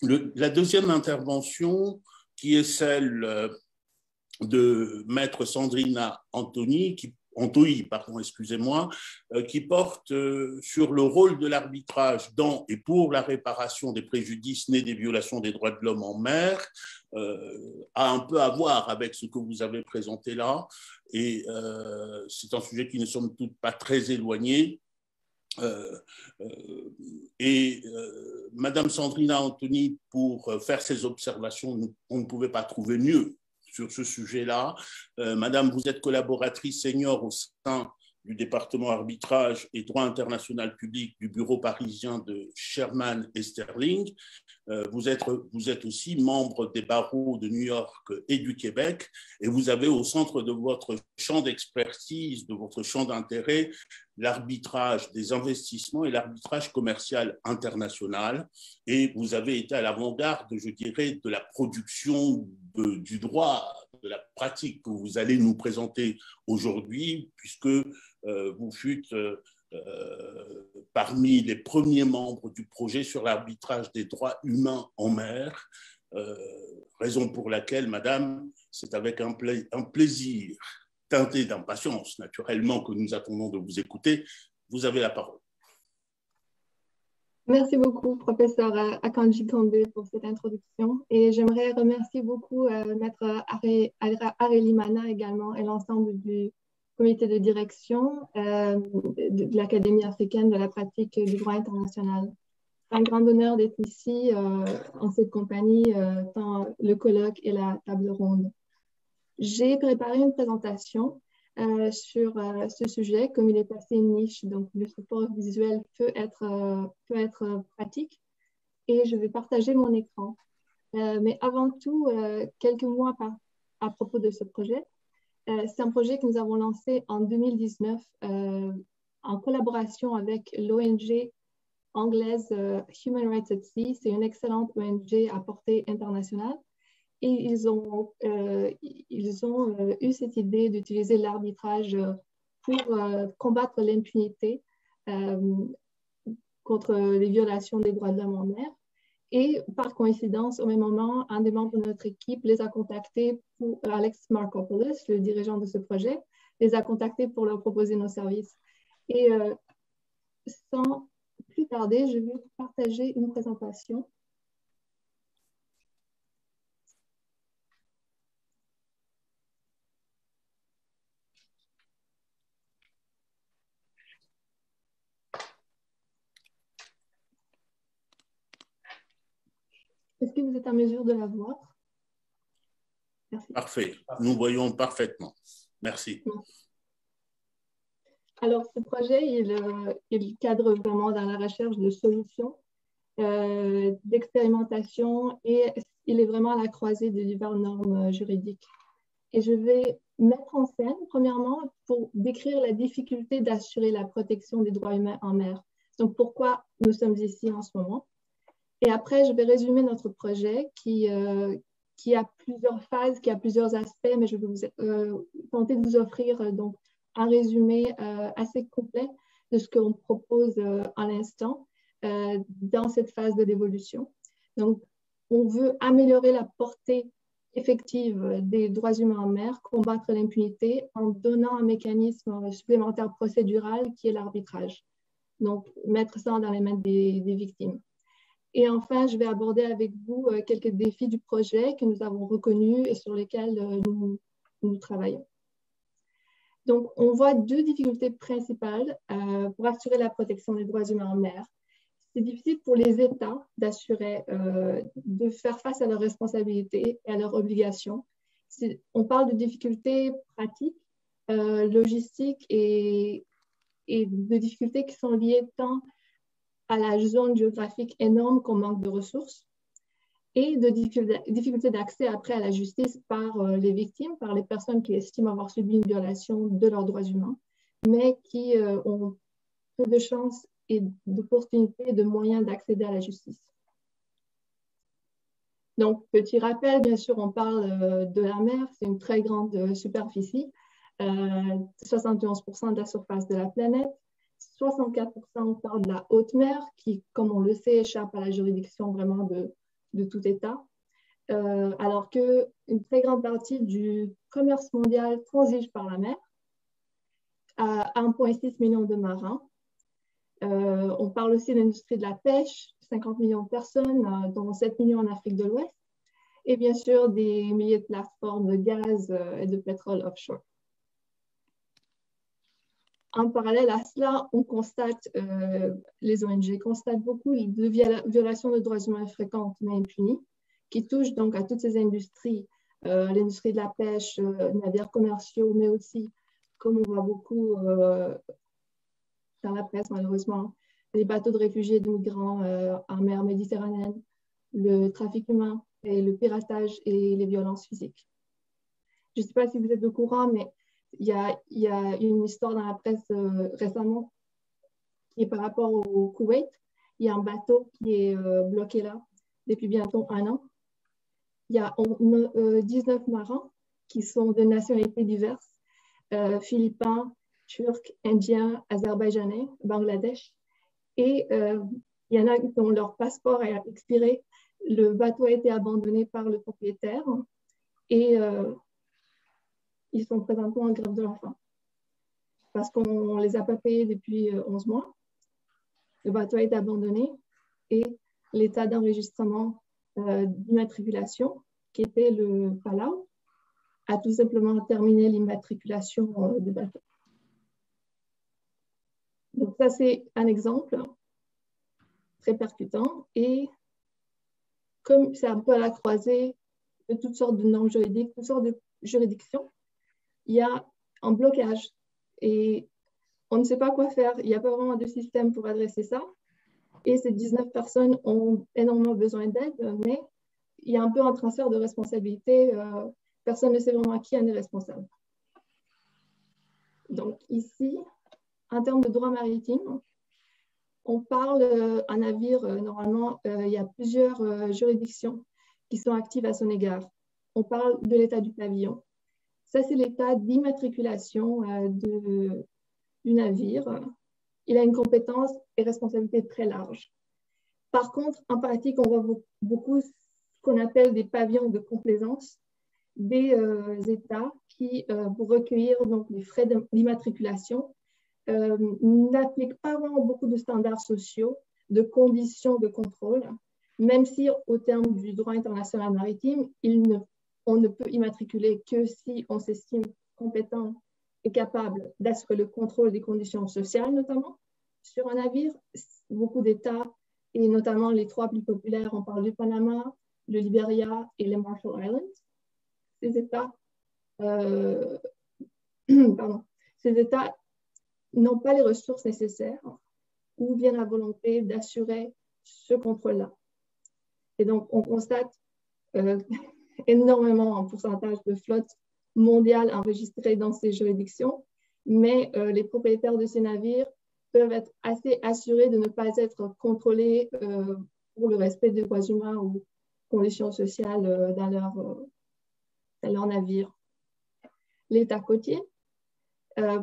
La deuxième intervention, qui est celle de Maître Sandrina Antoyi, qui porte sur le rôle de l'arbitrage dans et pour la réparation des préjudices nés des violations des droits de l'homme en mer, a un peu à voir avec ce que vous avez présenté là. Et c'est un sujet qui ne somme toute pas très éloigné. Madame Sandrina Antoyi, pour faire ses observations, on ne pouvait pas trouver mieux sur ce sujet-là. Madame, vous êtes collaboratrice senior au sein du département arbitrage et droit international public du bureau parisien de Sherman et Sterling. Vous êtes aussi membre des barreaux de New York et du Québec, et vous avez au centre de votre champ d'expertise, de votre champ d'intérêt, l'arbitrage des investissements et l'arbitrage commercial international. Et vous avez été à l'avant-garde, je dirais, de la production du droit, de la pratique que vous allez nous présenter aujourd'hui, puisque vous fûtes parmi les premiers membres du projet sur l'arbitrage des droits humains en mer, raison pour laquelle, madame, c'est avec un plaisir teinté d'impatience, naturellement, que nous attendons de vous écouter. Vous avez la parole. Merci beaucoup, professeur Akanji Kambé, pour cette introduction. Et j'aimerais remercier beaucoup Maître Areli Mana également et l'ensemble du comité de direction de l'Académie africaine de la pratique du droit international. C'est un grand honneur d'être ici en cette compagnie, tant le colloque et la table ronde. J'ai préparé une présentation sur ce sujet, comme il est assez niche, donc le support visuel peut être pratique, et je vais partager mon écran. Mais avant tout, quelques mots à propos de ce projet. C'est un projet que nous avons lancé en 2019 en collaboration avec l'ONG anglaise Human Rights at Sea. C'est une excellente ONG à portée internationale. Et ils ont eu cette idée d'utiliser l'arbitrage pour combattre l'impunité contre les violations des droits de l'homme en mer. Et par coïncidence, au même moment, un des membres de notre équipe les a contactés Alex Markopoulos, le dirigeant de ce projet, les a contactés pour leur proposer nos services. Et sans plus tarder, je vais partager une présentation. Est-ce que vous êtes en mesure de la voir? Merci. Parfait. Nous voyons parfaitement. Merci. Alors, ce projet, il cadre vraiment dans la recherche de solutions, d'expérimentation, et il est vraiment à la croisée de diverses normes juridiques. Et je vais mettre en scène, premièrement, pour décrire la difficulté d'assurer la protection des droits humains en mer. Donc, pourquoi nous sommes ici en ce moment. Et après, je vais résumer notre projet qui a plusieurs phases, qui a plusieurs aspects, mais je vais tenter de vous offrir donc un résumé assez complet de ce qu'on propose à l'instant dans cette phase de l'évolution. Donc, on veut améliorer la portée effective des droits humains en mer, combattre l'impunité en donnant un mécanisme supplémentaire procédural qui est l'arbitrage. Donc, mettre ça dans les mains des victimes. Et enfin, je vais aborder avec vous quelques défis du projet que nous avons reconnus et sur lesquels nous travaillons. Donc, on voit deux difficultés principales pour assurer la protection des droits humains en mer. C'est difficile pour les États d'assurer, de faire face à leurs responsabilités et à leurs obligations. On parle de difficultés pratiques, logistiques et de difficultés qui sont liées tant à la zone géographique énorme qu'on manque de ressources et de difficultés d'accès après à la justice par les victimes, par les personnes qui estiment avoir subi une violation de leurs droits humains, mais qui ont peu de chances et d'opportunités et de moyens d'accéder à la justice. Donc, petit rappel, bien sûr, on parle de la mer, c'est une très grande superficie, 71% de la surface de la planète, 64% on parle de la haute mer, qui, comme on le sait, échappe à la juridiction vraiment de de tout État, alors qu'une très grande partie du commerce mondial transige par la mer, à 1,6 million de marins. On parle aussi de l'industrie de la pêche, 50 millions de personnes, dont 7 millions en Afrique de l'Ouest, et bien sûr des milliers de plateformes de gaz et de pétrole offshore. En parallèle à cela, on constate, les ONG constatent beaucoup de violations de droits humains fréquentes mais impunies, qui touchent donc à toutes ces industries, l'industrie de la pêche, navires commerciaux, mais aussi, comme on voit beaucoup dans la presse malheureusement, les bateaux de réfugiés et de migrants en mer Méditerranéenne, le trafic humain et le piratage et les violences physiques. Je ne sais pas si vous êtes au courant, mais il y a une histoire dans la presse récemment qui est par rapport au Koweït. Il y a un bateau qui est bloqué là depuis bientôt 1 an. Il y a 19 marins qui sont de nationalités diverses, philippins, turcs, indiens, azerbaïdjanais, bangladesh. Et il y en a dont leur passeport a expiré. Le bateau a été abandonné par le propriétaire et ils sont présentement en grève de la faim parce qu'on ne les a pas payés depuis 11 mois. Le bateau a été abandonné et l'état d'enregistrement d'immatriculation, qui était le Palau, a tout simplement terminé l'immatriculation du bateau. Donc ça, c'est un exemple très percutant. Et comme c'est un peu à la croisée de toutes sortes de normes juridiques, toutes sortes de juridictions, il y a un blocage et on ne sait pas quoi faire. Il n'y a pas vraiment de système pour adresser ça. Et ces 19 personnes ont énormément besoin d'aide, mais il y a un peu un transfert de responsabilité. Personne ne sait vraiment qui en est responsable. Donc ici, en termes de droit maritime, on parle un navire, normalement, il y a plusieurs juridictions qui sont actives à son égard. On parle de l'état du pavillon. Ça, c'est l'état d'immatriculation du navire. Il a une compétence et responsabilité très large. Par contre, en pratique, on voit beaucoup ce qu'on appelle des pavillons de complaisance, des États qui, pour recueillir donc, les frais d'immatriculation, n'appliquent pas vraiment beaucoup de standards sociaux, de conditions de contrôle, même si au terme du droit international maritime, on ne peut immatriculer que si on s'estime compétent et capable d'assurer le contrôle des conditions sociales, notamment sur un navire. Beaucoup d'États, et notamment les 3 plus populaires, on parle du Panama, le Liberia et les Marshall Islands. Ces États n'ont pas les ressources nécessaires ou bien la volonté d'assurer ce contrôle-là. Et donc, on constate énormément en pourcentage de flotte mondiale enregistrée dans ces juridictions, mais les propriétaires de ces navires peuvent être assez assurés de ne pas être contrôlés pour le respect des droits humains ou conditions sociales dans leur navire. L'État côtier,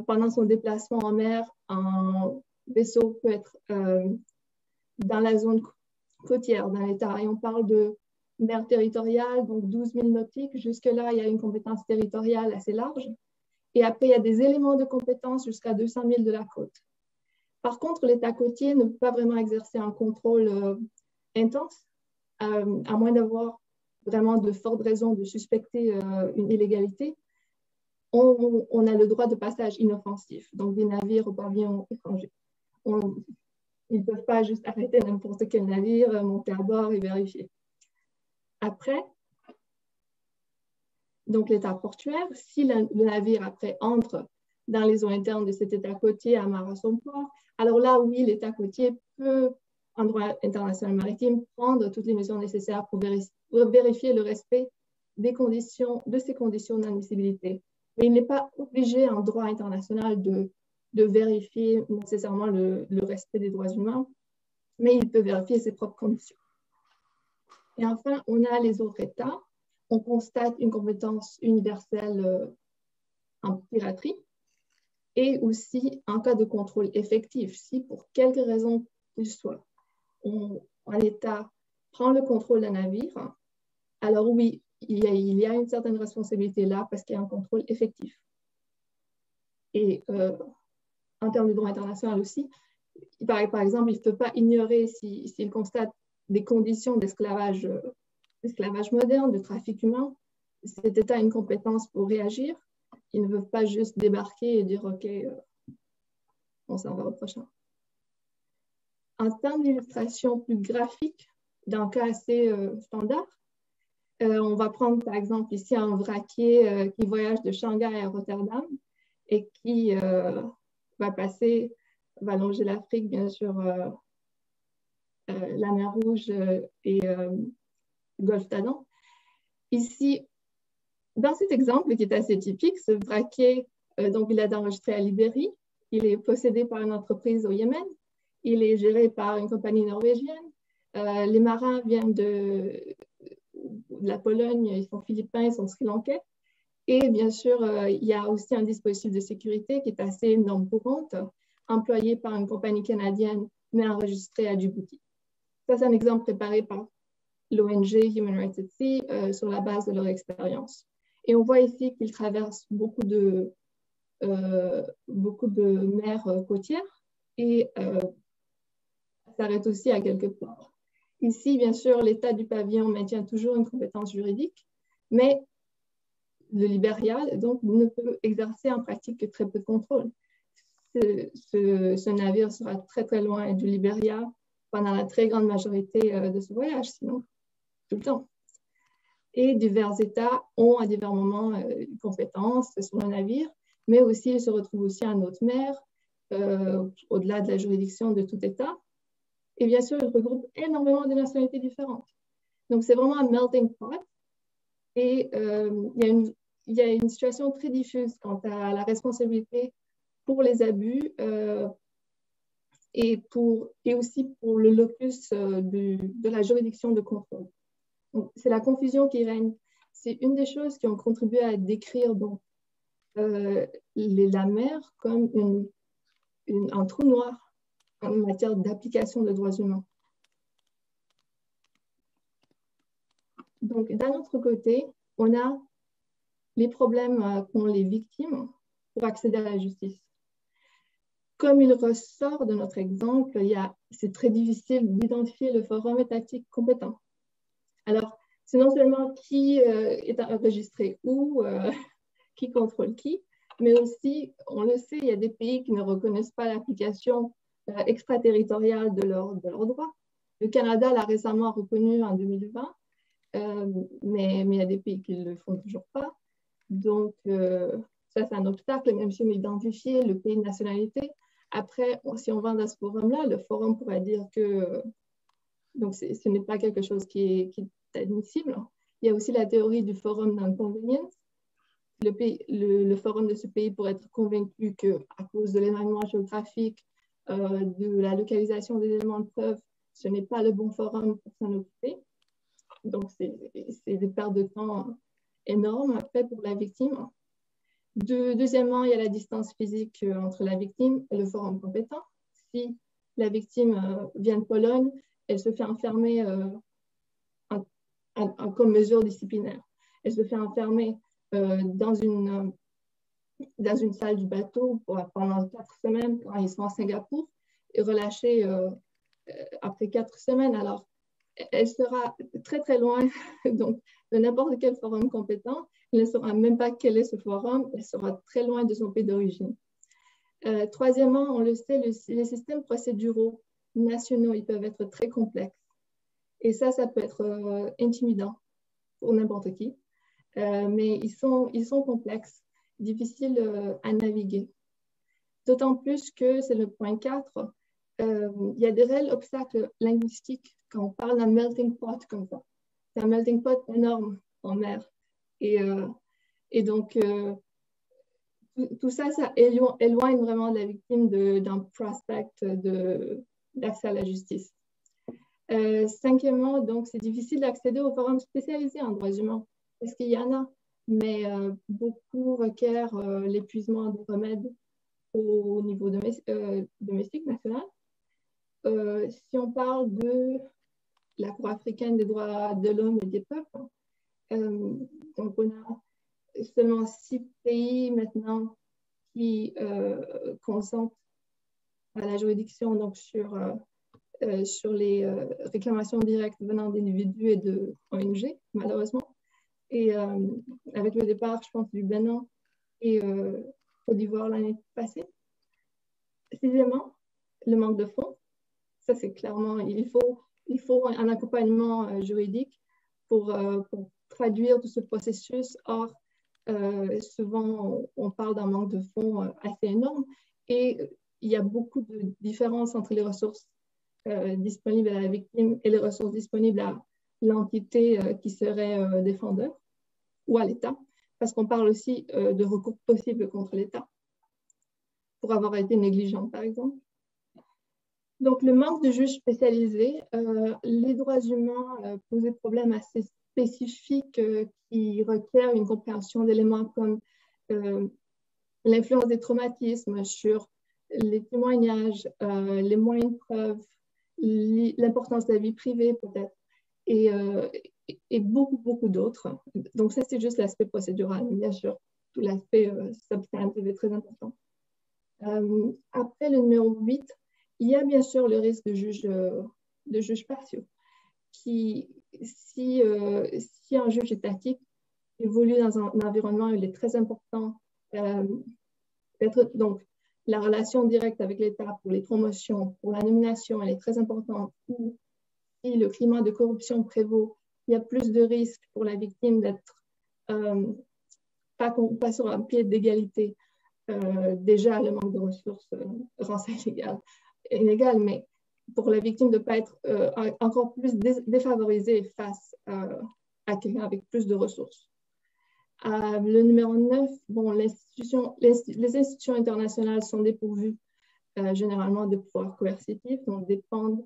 pendant son déplacement en mer, un vaisseau peut être dans la zone côtière d'un État. Et on parle de mer territoriale, donc 12 000 nautiques. Jusque-là, il y a une compétence territoriale assez large. Et après, il y a des éléments de compétence jusqu'à 200 000 de la côte. Par contre, l'État côtier ne peut pas vraiment exercer un contrôle intense, à moins d'avoir vraiment de fortes raisons de suspecter une illégalité. On a le droit de passage inoffensif, donc des navires au pavillon étranger. Ils ne peuvent pas juste arrêter n'importe quel navire, monter à bord et vérifier. Après, donc l'état portuaire, si le navire après entre dans les eaux internes de cet état côtier, amarre à son port, alors là, oui, l'état côtier peut, en droit international maritime, prendre toutes les mesures nécessaires pour vérifier le respect de ces conditions d'admissibilité. Mais il n'est pas obligé en droit international de vérifier nécessairement le respect des droits humains, mais il peut vérifier ses propres conditions. Et enfin, on a les autres États. On constate une compétence universelle en piraterie et aussi en cas de contrôle effectif. Si pour quelque raison qu'il soit, un État prend le contrôle d'un navire, alors oui, il y a une certaine responsabilité là parce qu'il y a un contrôle effectif. Et en termes de droit international aussi, par exemple, il ne peut pas ignorer s'il constate des conditions d'esclavage moderne, de trafic humain. Cet État a une compétence pour réagir. Ils ne peuvent pas juste débarquer et dire « OK, on s'en va au prochain ». En termes d'illustration plus graphique, dans un cas assez standard, on va prendre par exemple ici un vraquier qui voyage de Shanghai à Rotterdam et qui va longer l'Afrique, bien sûr, la mer Rouge et le Golfe d'Aden. Ici, dans cet exemple qui est assez typique, ce vraquier, donc il est enregistré à Libérie, il est possédé par une entreprise au Yémen, il est géré par une compagnie norvégienne, les marins viennent de la Pologne, ils sont philippins, ils sont sri-lankais, et bien sûr, il y a aussi un dispositif de sécurité qui est assez norme courante, employé par une compagnie canadienne, mais enregistré à Djibouti. Ça, c'est un exemple préparé par l'ONG Human Rights at Sea sur la base de leur expérience. Et on voit ici qu'ils traversent beaucoup de mers côtières et s'arrêtent aussi à quelques ports. Ici, bien sûr, l'État du pavillon maintient toujours une compétence juridique, mais le Libéria donc, ne peut exercer en pratique que très peu de contrôle. Ce navire sera très, très loin du Libéria pendant la très grande majorité de ce voyage, sinon tout le temps. Et divers États ont à divers moments une compétence sur le navire, mais aussi ils se retrouvent aussi en haute mer, au-delà de la juridiction de tout État. Et bien sûr, ils regroupent énormément de nationalités différentes. Donc, c'est vraiment un melting pot. Et il y a une situation très diffuse quant à la responsabilité pour les abus et aussi pour le locus de la juridiction de contrôle. C'est la confusion qui règne. C'est une des choses qui ont contribué à décrire donc, la mer comme un trou noir en matière d'application des droits humains. Donc, d'un autre côté, on a les problèmes qu'ont les victimes pour accéder à la justice. Comme il ressort de notre exemple, c'est très difficile d'identifier le forum étatique compétent. Alors, c'est non seulement qui est enregistré où, qui contrôle qui, mais aussi, on le sait, il y a des pays qui ne reconnaissent pas l'application extraterritoriale de leurs droits. Le Canada l'a récemment reconnu en 2020, mais il y a des pays qui ne le font toujours pas. Donc, ça, c'est un obstacle, même si on identifie le pays de nationalité. Après, si on va dans ce forum-là, le forum pourrait dire que donc ce n'est pas quelque chose qui est admissible. Il y a aussi la théorie du forum d'inconvenience. Le forum de ce pays pourrait être convaincu qu'à cause de l'éloignement géographique, de la localisation des éléments de preuve, ce n'est pas le bon forum pour s'en occuper. Donc, c'est des pertes de temps énormes après pour la victime. Deuxièmement, il y a la distance physique entre la victime et le forum compétent. Si la victime vient de Pologne, elle se fait enfermer comme mesure disciplinaire. Elle se fait enfermer dans une salle du bateau pendant 4 semaines quand ils sont à Singapour et relâchée après 4 semaines. Alors, elle sera très, très loin donc, de n'importe quel forum compétent. Elle ne saura même pas quel est ce forum. Elle sera très loin de son pays d'origine. Troisièmement, on le sait, les systèmes procéduraux nationaux, ils peuvent être très complexes. Et ça peut être intimidant pour n'importe qui. Mais ils sont complexes, difficiles à naviguer. D'autant plus que c'est le point 4, il y a des réels obstacles linguistiques quand on parle d'un melting pot comme ça. C'est un melting pot énorme en mer. Et donc, tout ça, ça éloigne vraiment la victime d'un prospect d'accès à la justice. Cinquièmement, donc, c'est difficile d'accéder aux forums spécialisés en droits humains, parce qu'il y en a, mais beaucoup requièrent l'épuisement des remèdes au niveau domestique national. Si on parle de la Cour africaine des droits de l'homme et des peuples. Donc, on a seulement 6 pays maintenant qui consentent à la juridiction donc sur les réclamations directes venant d'individus et de ONG, malheureusement. Et avec le départ, je pense, du Bénin et Côte d'Ivoire l'année passée. Sixièmement, le manque de fonds. Ça, c'est clairement, il faut un accompagnement juridique pour traduire tout ce processus. Or, souvent, on parle d'un manque de fonds assez énorme et il y a beaucoup de différences entre les ressources disponibles à la victime et les ressources disponibles à l'entité qui serait défendeur ou à l'État, parce qu'on parle aussi de recours possibles contre l'État pour avoir été négligent, par exemple. Donc, le manque de juges spécialisés, les droits humains posent des problèmes assez spécifiques qui requièrent une compréhension d'éléments comme l'influence des traumatismes sur les témoignages, les moyens de preuve, l'importance de la vie privée peut-être, et beaucoup d'autres. Donc ça, c'est juste l'aspect procédural. Bien sûr, tout l'aspect substantif est très important. Après le numéro 8, il y a bien sûr le risque de juges partiaux, qui, si un juge étatique évolue dans un environnement où il est très important, donc la relation directe avec l'État pour les promotions, pour la nomination, elle est très importante, ou si le climat de corruption prévaut, il y a plus de risques pour la victime d'être pas sur un pied d'égalité. Déjà, le manque de ressources rend ça inégal, mais pour la victime de ne pas être encore plus défavorisée face à quelqu'un avec plus de ressources. Le numéro 9, bon, les institutions internationales sont dépourvues généralement de pouvoirs coercitifs, donc dépendent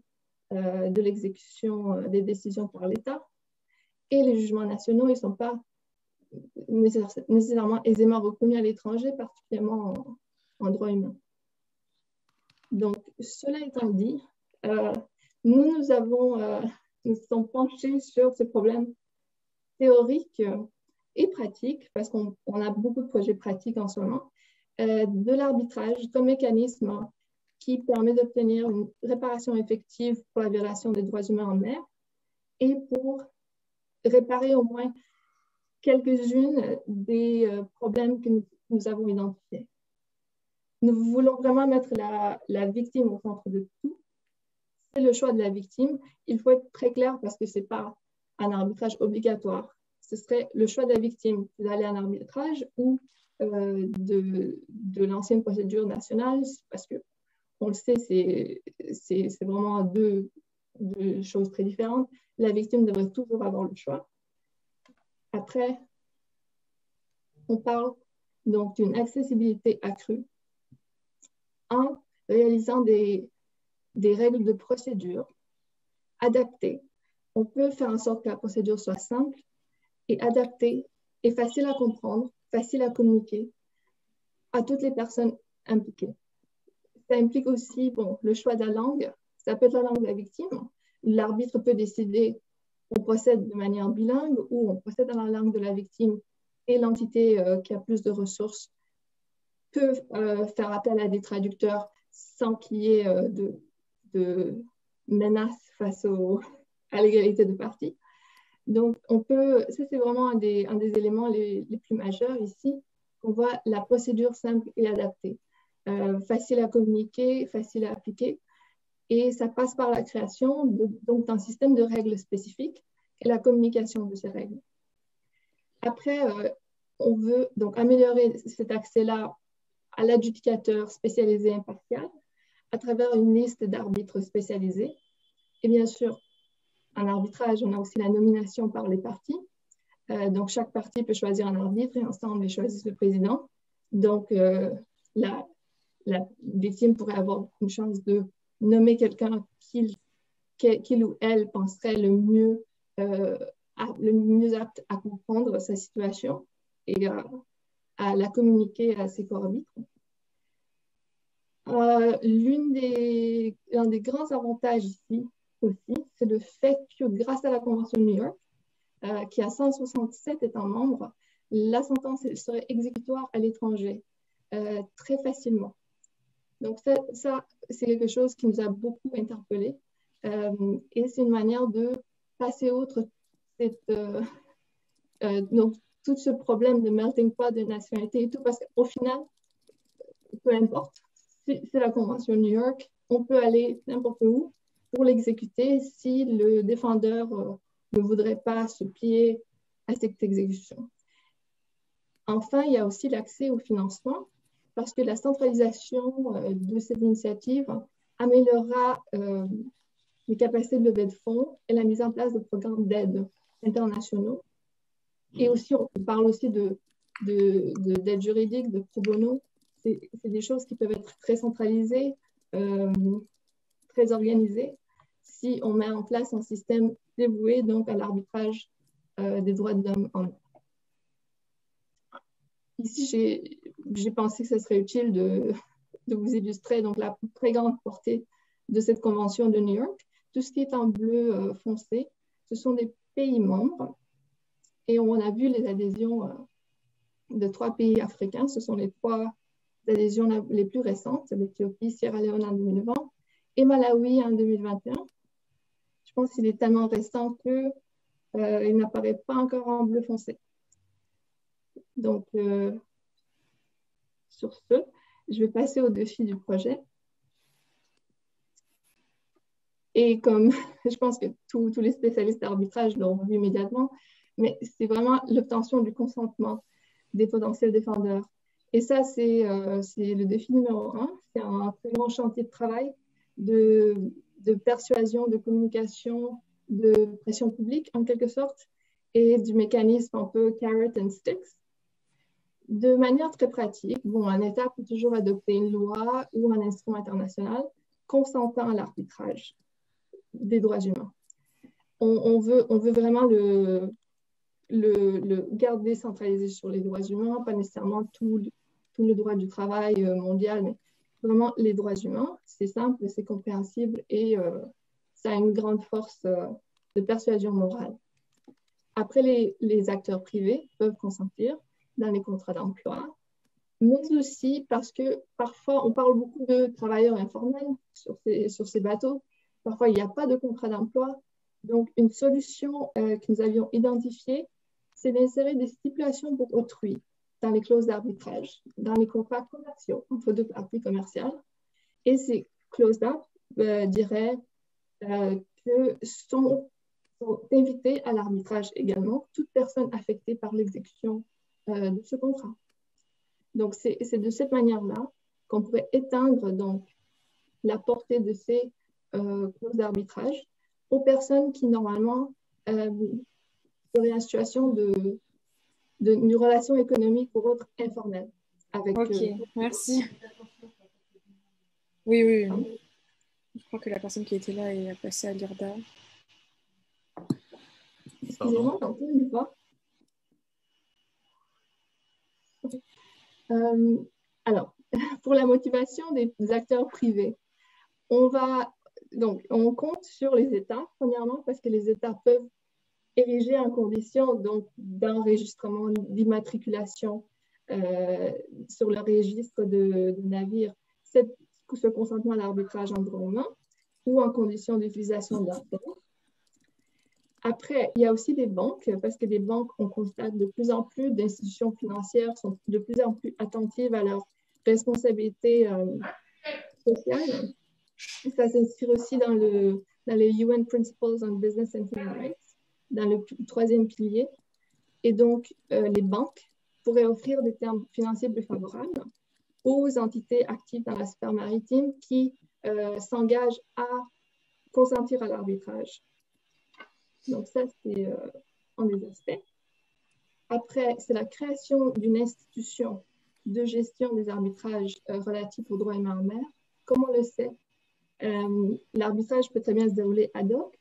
de l'exécution des décisions par l'État. Et les jugements nationaux, ils ne sont pas nécessairement aisément reconnus à l'étranger, particulièrement en droit humain. Donc, cela étant dit, nous sommes penchés sur ces problèmes théoriques et pratiques, parce qu'on a beaucoup de projets pratiques en ce moment, de l'arbitrage comme mécanisme qui permet d'obtenir une réparation effective pour la violation des droits humains en mer et pour réparer au moins quelques-unes des problèmes que nous avons identifiés. Nous voulons vraiment mettre la victime au centre de tout. C'est le choix de la victime. Il faut être très clair parce que ce n'est pas un arbitrage obligatoire. Ce serait le choix de la victime d'aller à un arbitrage ou de l'ancienne procédure nationale, parce que on le sait, c'est vraiment deux choses très différentes. La victime devrait toujours avoir le choix. Après, on parle donc d'une accessibilité accrue en réalisant des règles de procédure adaptées. On peut faire en sorte que la procédure soit simple et adaptée et facile à comprendre, facile à communiquer à toutes les personnes impliquées. Ça implique aussi le choix de la langue. Ça peut être la langue de la victime. L'arbitre peut décider qu'on procède de manière bilingue ou on procède dans la langue de la victime et l'entité qui a plus de ressources peut faire appel à des traducteurs sans qu'il y ait de menaces face à l'égalité de parties. Donc, ça c'est vraiment un des éléments les plus majeurs ici. On voit la procédure simple et adaptée, facile à communiquer, facile à appliquer, et ça passe par la création d'un système de règles spécifiques et la communication de ces règles. Après, on veut donc améliorer cet accès-là à l'adjudicateur spécialisé impartial à travers une liste d'arbitres spécialisés. Et bien sûr, en arbitrage, on a aussi la nomination par les parties. Donc, chaque partie peut choisir un arbitre et ensemble, ils choisissent le président. Donc, la victime pourrait avoir une chance de nommer quelqu'un qu'il ou elle penserait le mieux apte à comprendre sa situation et à la communiquer à ses co-arbitres. L'un des grands avantages ici, aussi, c'est le fait que grâce à la Convention de New York, qui a 167 États membres, la sentence serait exécutoire à l'étranger très facilement. Donc ça c'est quelque chose qui nous a beaucoup interpellés et c'est une manière de passer outre donc, tout ce problème de melting pot, de nationalité et tout, parce qu'au final, peu importe, c'est la Convention de New York, on peut aller n'importe où pour l'exécuter si le défendeur ne voudrait pas se plier à cette exécution. Enfin, il y a aussi l'accès au financement, parce que la centralisation de cette initiative améliorera les capacités de levée de fonds et la mise en place de programmes d'aide internationaux. Et aussi, on parle aussi d'aide juridique, de pro bono. C'est des choses qui peuvent être très centralisées, très organisées, si on met en place un système dévoué donc, à l'arbitrage des droits de l'homme en Europe. Ici, j'ai pensé que ce serait utile de vous illustrer donc, la très grande portée de cette convention de New York. Tout ce qui est en bleu foncé, ce sont des pays membres. Et on a vu les adhésions de 3 pays africains. Ce sont les 3 adhésions les plus récentes, l'Éthiopie, Sierra Leone en 2020 et Malawi en 2021. Je pense qu'il est tellement récent qu'il n'apparaît pas encore en bleu foncé. Donc, sur ce, je vais passer au défi du projet. Et comme je pense que tous les spécialistes d'arbitrage l'ont vu immédiatement, mais c'est vraiment l'obtention du consentement des potentiels défendeurs. Et ça, c'est le défi numéro 1. C'est un très grand chantier de travail, de persuasion, de communication, de pression publique en quelque sorte, et du mécanisme un peu carrot and sticks. De manière très pratique, bon, un État peut toujours adopter une loi ou un instrument international consentant à l'arbitrage des droits humains. On veut vraiment le garder centralisé sur les droits humains, pas nécessairement tout le droit du travail mondial, mais vraiment les droits humains. C'est simple, c'est compréhensible et ça a une grande force de persuasion morale. Après, les acteurs privés peuvent consentir dans les contrats d'emploi, mais aussi parce que parfois, on parle beaucoup de travailleurs informels sur ces bateaux. Parfois, il n'y a pas de contrat d'emploi. Donc, une solution que nous avions identifiée, c'est d'insérer des stipulations pour autrui dans les clauses d'arbitrage, dans les contrats commerciaux entre 2 parties commerciales. Et ces clauses-là diraient que sont invitées à l'arbitrage également toute personne affectée par l'exécution de ce contrat. Donc, c'est de cette manière-là qu'on pourrait éteindre donc, la portée de ces clauses d'arbitrage aux personnes qui, normalement, seraient en situation d'une relation économique ou autre informelle. Ok, merci. Oui. Je crois que la personne qui était là est passée à l'IRDA. Excusez-moi, j'entends une fois. Alors, pour la motivation des acteurs privés, on compte sur les États, premièrement, parce que les États peuvent ériger en condition d'enregistrement, d'immatriculation sur le registre de navires, ce consentement à l'arbitrage en droit humain ou en condition d'utilisation d'argent. Après, il y a aussi des banques, parce que les banques, on constate de plus en plus d'institutions financières sont de plus en plus attentives à leurs responsabilités sociales. Ça s'inscrit aussi dans les UN Principles on Business and Human Rights, dans le 3e pilier. Et donc, les banques pourraient offrir des termes financiers plus favorables aux entités actives dans la sphère maritime qui s'engagent à consentir à l'arbitrage. Donc ça, c'est un des aspects. Après, c'est la création d'une institution de gestion des arbitrages relatifs aux droits humains en mer. Comme on le sait, l'arbitrage peut très bien se dérouler ad hoc,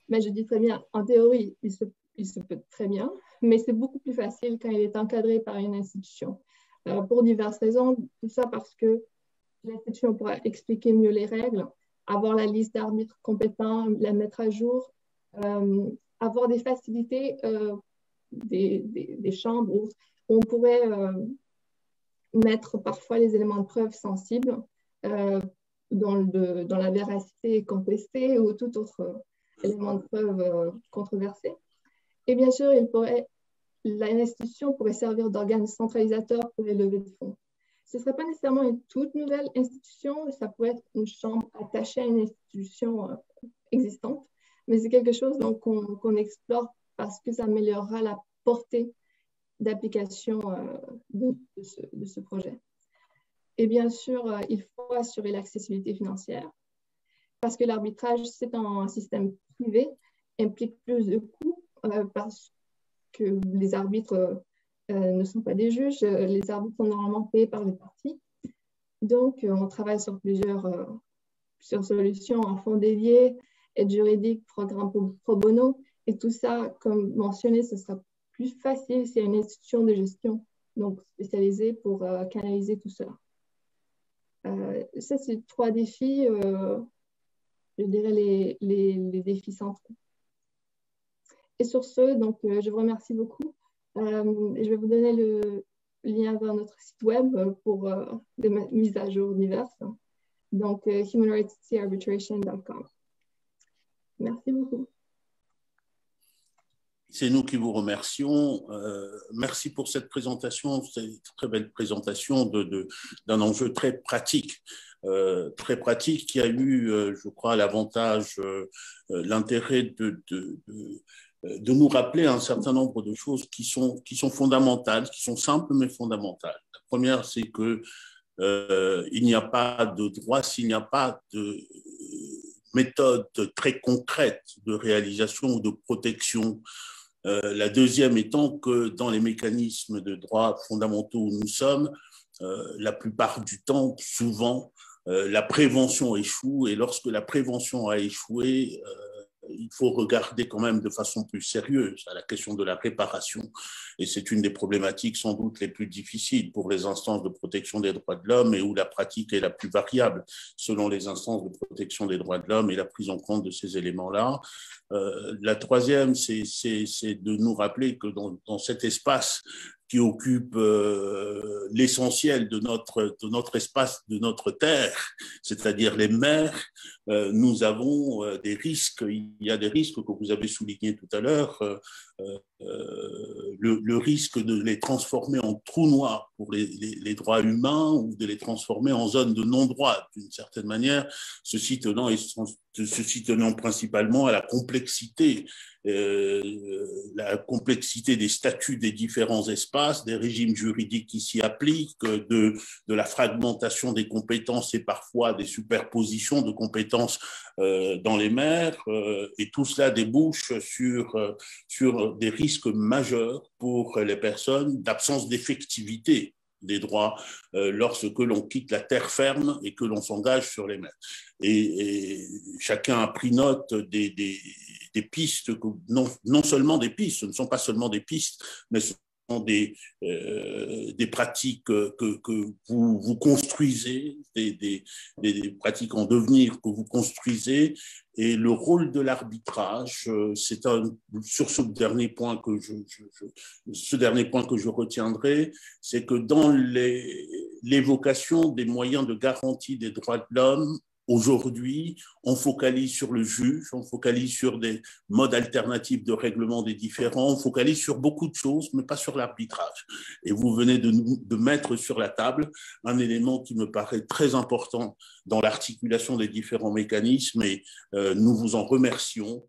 mais je dis très bien, en théorie, il se peut très bien, mais c'est beaucoup plus facile quand il est encadré par une institution. Pour diverses raisons, tout ça parce que l'institution pourra expliquer mieux les règles, avoir la liste d'arbitres compétents, la mettre à jour, avoir des facilités, des chambres où on pourrait mettre parfois les éléments de preuve sensibles dont la véracité est contestée ou tout autre élément de preuve controversé. Et bien sûr, l'institution pourrait servir d'organe centralisateur pour les levées de fonds. Ce ne serait pas nécessairement une toute nouvelle institution, ça pourrait être une chambre attachée à une institution existante, mais c'est quelque chose qu'on explore parce que ça améliorera la portée d'application de ce projet. Et bien sûr, il faut assurer l'accessibilité financière parce que l'arbitrage, c'est un système privé, implique plus de coûts parce que les arbitres ne sont pas des juges. Les arbitres sont normalement payés par les parties. Donc, on travaille sur plusieurs solutions en fonds dédiés, aide juridique, programme pro bono. Et tout ça, comme mentionné, ce sera plus facile s'il y a une institution de gestion donc spécialisée pour canaliser tout cela. Ça, c'est 3 défis, je dirais les défis centraux. Et sur ce, donc, je vous remercie beaucoup. Je vais vous donner le lien vers notre site web pour des mises à jour diverses. Donc, humanrightsarbitration.com. Merci beaucoup. C'est nous qui vous remercions. Merci pour cette présentation, cette très belle présentation d'un enjeu très pratique qui a eu, je crois, l'avantage, l'intérêt de nous rappeler un certain nombre de choses qui sont fondamentales, qui sont simples mais fondamentales. La première, c'est que il n'y a pas de droit s'il n'y a pas de méthode très concrète de réalisation ou de protection. La deuxième étant que dans les mécanismes de droits fondamentaux où nous sommes, la plupart du temps, souvent, la prévention échoue et lorsque la prévention a échoué, il faut regarder quand même de façon plus sérieuse à la question de la réparation. Et c'est une des problématiques sans doute les plus difficiles pour les instances de protection des droits de l'homme et où la pratique est la plus variable selon les instances de protection des droits de l'homme et la prise en compte de ces éléments-là. La troisième, c'est de nous rappeler que dans cet espace qui occupe l'essentiel de notre espace, de notre terre, c'est-à-dire les mers, nous avons des risques. Il y a des risques que vous avez soulignés tout à l'heure, le risque de les transformer en trous noirs pour les droits humains ou de les transformer en zones de non-droit, d'une certaine manière, ceci tenant principalement à la complexité des statuts des différents espaces, des régimes juridiques qui s'y appliquent, de la fragmentation des compétences et parfois des superpositions de compétences dans les mers, et tout cela débouche sur des risques majeurs pour les personnes d'absence d'effectivité des droits lorsque l'on quitte la terre ferme et que l'on s'engage sur les mers. Et chacun a pris note des pistes, non seulement des pistes, ce ne sont pas seulement des pistes, mais ce sont des pratiques que vous construisez, des pratiques en devenir que vous construisez. Et le rôle de l'arbitrage, c'est sur ce dernier point que je retiendrai, c'est que dans l'évocation des moyens de garantie des droits de l'homme, aujourd'hui, on focalise sur le juge, on focalise sur des modes alternatifs de règlement des différends, on focalise sur beaucoup de choses, mais pas sur l'arbitrage. Et vous venez de mettre sur la table un élément qui me paraît très important dans l'articulation des différents mécanismes et nous vous en remercions.